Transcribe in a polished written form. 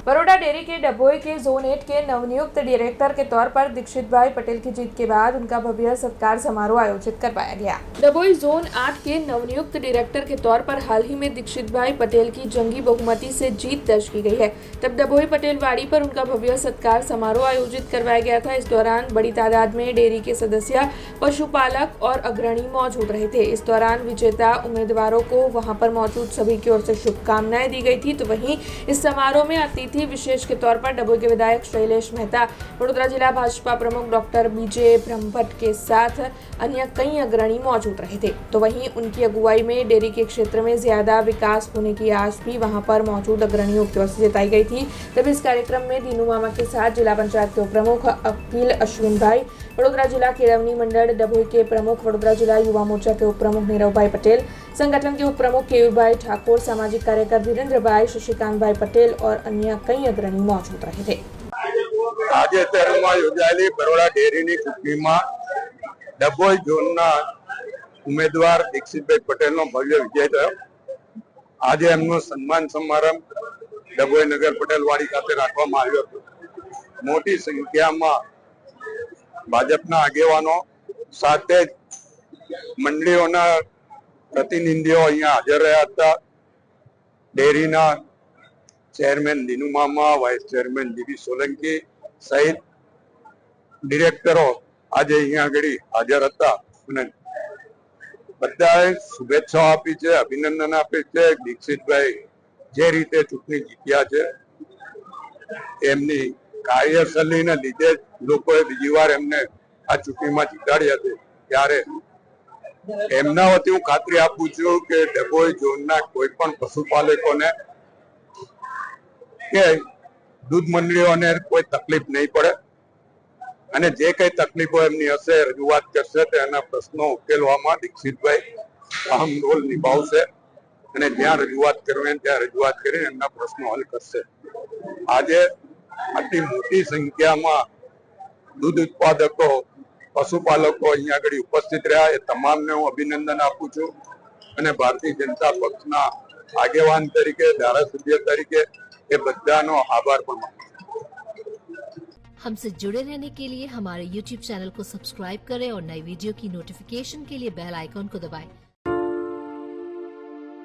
Baroda dairy के डभोई के zone 8 के नवनियुक्त डायरेक्टर के तौर पर दीक्षित भाई पटेल की जीत के बाद उनका भव्य सत्कार समारोह आयोजित करवाया गया। डभोई जोन 8 के नवनियुक्त डायरेक्टर के तौर पर हाल ही में दीक्षित भाई पटेल की जंगी बहुमति से जीत दर्ज की गई है। तब डभोई पटेलवाड़ी पर उनका भव्य सत्कार समारोह आयोजित करवाया गया था। इस दौरान बड़ी तादाद में डेयरी के सदस्य, पशुपालक और अग्रणी मौजूद रहे थे। इस दौरान विजेता उम्मीदवारों को वहां पर मौजूद सभी की ओर से शुभकामनाएं दी गई थी। तो वहीं इस समारोह में अतिथि विशेष के तौर पर डभोई के विधायक शैलेश मेहता, वडोदरा जिला भाजपा प्रमुख डॉक्टर बीजे ब्रह्मभट्ट के साथ अन्य कई अग्रणी मौजूद रहे थे। तो वहीं उनकी अगुवाई में डेयरी के क्षेत्र में ज्यादा विकास होने की आस भी वहां पर मौजूद अग्रणियों की ओर से जताई गई थी। तब इस कार्यक्रम में दीनू मामा के साथ जिला पंचायत के प्रमुख अखिल अश्विन भाई, वडोदरा जिला केळवणी मंडल डभोई के प्रमुख, वडोदरा जिला युवा मोर्चा के उप प्रमुख नीरव भाई पटेल, संगठन के उप प्रमुख केयूर भाई ठाकुर, सामाजिक कार्यकर धीरेन्द्र भाई, शशिकांत भाई पटेल और अन्य कई अग्रणी मौजूद रहे थे। તાજેતરમાં યોજાયેલી બરોડા ડેરીની ચૂંટણીમાં ડભોઈ ઝોનના ઉમેદવાર દીક્ષિતભાઈ પટેલનો ભવ્ય વિજય થયો। આજે એમનો સન્માન સમારંભ ડભોઈ નગર પટેલવાડી ખાતે રાખવામાં આવ્યો હતો। મોટી સંખ્યામાં ભાજપના આગેવાનો સાથે મંડળીઓના પ્રતિનિધિઓ અહીંયા હાજર રહ્યા હતા। ડેરીના चेरमेन दीनू मामा, वाइस चेरमेन जीवी सोलंकी सहित डिरेक्टरो आज अहींया आगळी हाजर हता अने बधाए शुभेच्छाओ आपी छे, अभिनंदन आपे छे। दीक्षितभाई जे रीते चूंटणी जीत्या छे एमनी कार्यशैलीने लीधे लोकोए बीजी वार एમને આ ચૂંટણીમાં જીતાડ્યા છે। ત્યારે એમના વતી હું ખાતરી આપું છું કે ડભોઈ ઝોનના કોઈ પણ પશુપાલકોને કે दूध मंडळीओने कोई तकलीफ नहीं पड़े અને જે કઈ તકલીફો એમની હશે રજૂઆત કરશે તેના પ્રશ્નો ઉકેલવામાં દીક્ષિતભાઈ અહમ રોલ નિભાવશે અને જ્યાં રજૂઆત કરવી ત્યાં રજૂઆત કરીને એમના પ્રશ્નો હલ કરશે। આજે આટલી મોટી સંખ્યામાં दूध उत्पादको, पशुपालको અહીંયા આગળ ઉપસ્થિત રહ્યા એ તમામને હું અભિનંદન આપું છું અને ભારતીય જનતા પક્ષના આગેવાન તરીકે, ધારાસભ્ય તરીકે ये बधानो आभार पण मानु छुं। हमसे जुड़े रहने के लिए हमारे YouTube चैनल को सब्सक्राइब करें और नई वीडियो की नोटिफिकेशन के लिए बेल आइकॉन को दबाएं।